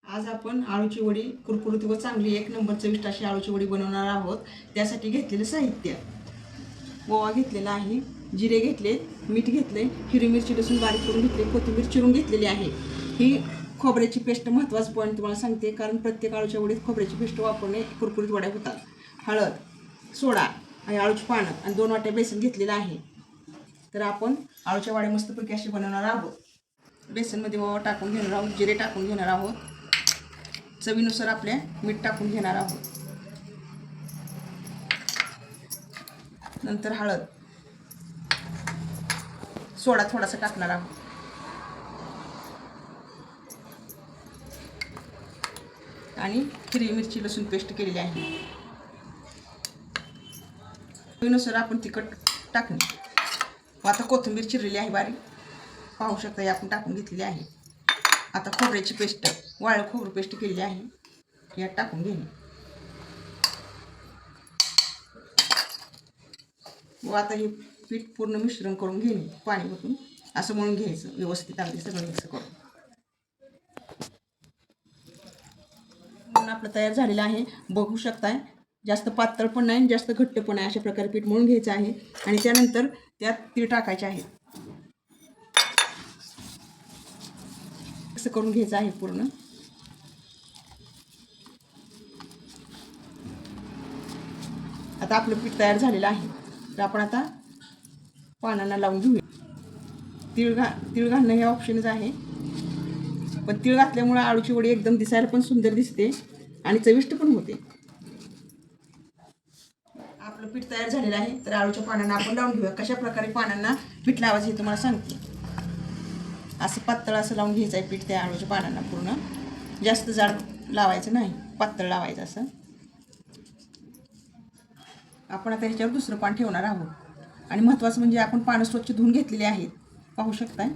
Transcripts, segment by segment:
आज आपण आळूची वडी कुरकुरीत व चांगली एक नंबर चविष्ट अशी आळूची वडी बनवणार आहोत। त्यासाठी घेतलेले साहित्य: ओवा घेतलेला आहे, जिरे घेतले, मीठ घेतले, हिरवी मिरची लसूण बारीक करून घेतले, कोथिंबीर चिरून घेतलेली आहे। ही खोबऱ्याची पेस्ट महत्त्वाचा पॉईंट तुम्हाला सांगते, कारण प्रत्येक आळूच्या वडीत खोबऱ्याची पेस्ट वापरणे कुरकुरीत वड्या होतात। हळद, सोडा आणि आळूची पानं आणि 2 वाट्या बेसन घेतलेलं आहे। तर आपण आळूच्या वड्या मस्तपैकी अशी बनवणार आहोत। बेसनमध्ये ओवा टाकून घेणार आहोत, जिरे टाकून घेणार आहोत, चवीनुसार आपल्या मीठ टाकून घेणार आहोत, नंतर हळद, सोडा थोडासा टाकणार आहोत आणि हिरवी मिरची लसूण पेस्ट केलेली आहे। चवीनुसार आपण तिखट टाकणे। आता कोथिंबीर चिरलेली आहे बारीक, पाहू शकता, आपण टाकून घेतलेली आहे। आता खोबऱ्याची पेस्ट, वाळं खोबरं पेस्ट केलेली आहे, यात टाकून घेणे व आता हे पीठ पूर्ण मिश्रण करून घेणे। पाणी ओतून असं मळून घ्यायचं व्यवस्थित, अगदी सगळं मिक्स करून। आपलं तयार झालेलं आहे, बघू शकताय। जास्त पातळ पण नाही, जास्त घट्ट पण नाही, अशा प्रकारे पीठ मळून घ्यायचं आहे आणि त्यानंतर त्यात तीळ टाकायचे आहे, असं करून घ्यायचं आहे पूर्ण। आता आपलं पीठ तयार झालेलं आहे, तर आपण आता पानांना लावून घेऊया। तीळ घालणं हे ऑप्शनच आहे, पण तीळ घातल्यामुळे आळूची वडी एकदम दिसायला पण सुंदर दिसते आणि चविष्ट पण होते। आपलं पीठ तयार झालेलं आहे, तर आळूच्या पानांना आपण लावून घेऊया। कशा प्रकारे पानांना पीठ लावायचं हे तुम्हाला सांगते। असं पातळ असं लावून घ्यायचं आहे पीठ त्या आळूच्या पानांना पूर्ण, जास्त जाड लावायचं नाही, पातळ लावायचं असं। आपण आता ह्याच्यावर दुसरं पान ठेवणार आहोत आणि महत्त्वाचं म्हणजे आपण पानं स्वच्छ धुवून घेतलेली आहेत, पाहू शकताय।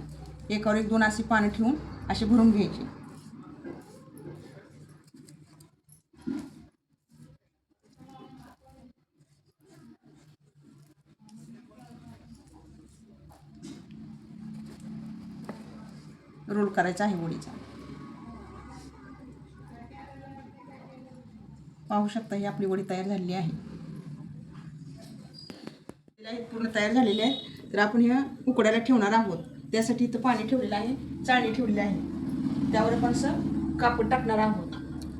एकावर एक 2 अशी पानं ठेवून असे भरून घ्यायची। रोल करायचा आहे वडीचा, पाहू शकता। ही आपली वडी तयार झालेली आहे, पूर्ण तयार झालेली आहे। तर आपण ह्या उकडायला ठेवणार आहोत। त्यासाठी इथं पाणी ठेवलेलं आहे, चाळणी ठेवलेली आहे, त्यावर आपण असं कापड टाकणार आहोत,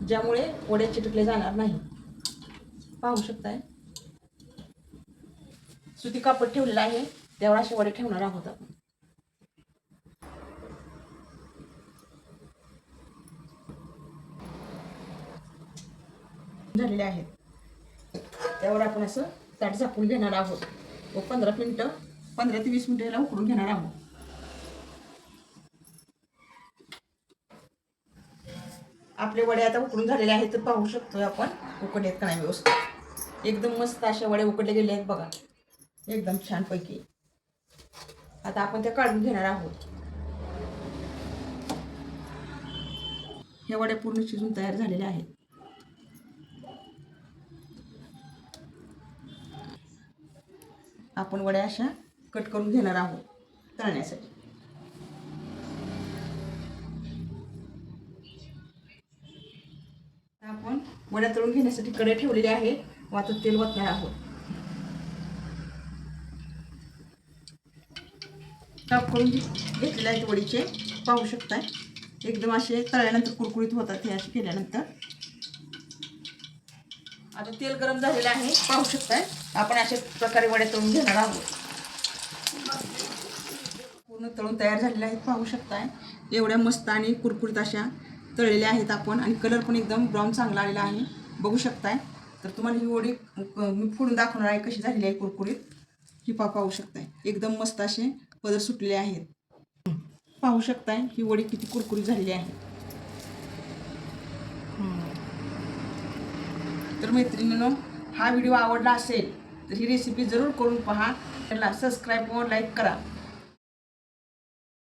ज्यामुळे वड्या चिटकले जाणार नाही, पाहू शकताय। सुती कापड ठेवलेलं आहे, त्यावर असे वडे ठेवणार आहोत आपण। झालेले आहेत, त्यावर आपण असं ताट झाकून घेणार आहोत व 15 ते 20 मिनिटं याला उकडून घेणार आहोत। आपले वडे आता उकडून झालेले आहेत, तर पाहू शकतो आपण उकडलेत का नाही व्यवस्थित। एकदम मस्त अशा वडे उकडले गेले आहेत बघा, एकदम छान पैकी। आता आपण त्या काढून घेणार आहोत। हे वडे पूर्ण शिजून तयार झालेले आहेत। आपण वड्या अशा कट करून घेणार आहोत तळण्यासाठी। आपण वड्या तळून घेण्यासाठी कढई ठेवलेली आहे व आता तेल ओतणार आहोत। टाक करून घेतलेले आहेत वडीचे, पाहू शकताय। एकदम असे तळल्यानंतर कुरकुरीत होतात हे असे केल्यानंतर। आता तेल गरम झालेलं आहे, पाहू शकताय। आपण अशा प्रकारे वड्या तळून घेणार आहोत। पूर्ण तळून तयार झालेले आहेत, पाहू शकताय। एवढ्या मस्त आणि कुरकुरीत अशा तळलेल्या आहेत आपण, आणि कलर पण एकदम ब्राऊन चांगला आलेला आहे, बघू शकताय। तर तुम्हाला ही वडी मी फोडून दाखवणार आहे कशी झालेली आहे कुरकुरीत, ही पाहू शकताय। एकदम मस्त असे पदर सुटलेले आहेत, पाहू शकताय। ही वडी किती कुरकुरीत झालेली आहे। तर मैत्रिणींनो, हा व्हिडिओ आवडला असेल तर ही रेसिपी जरूर करून पहा, त्याला सबस्क्राईब व लाईक करा।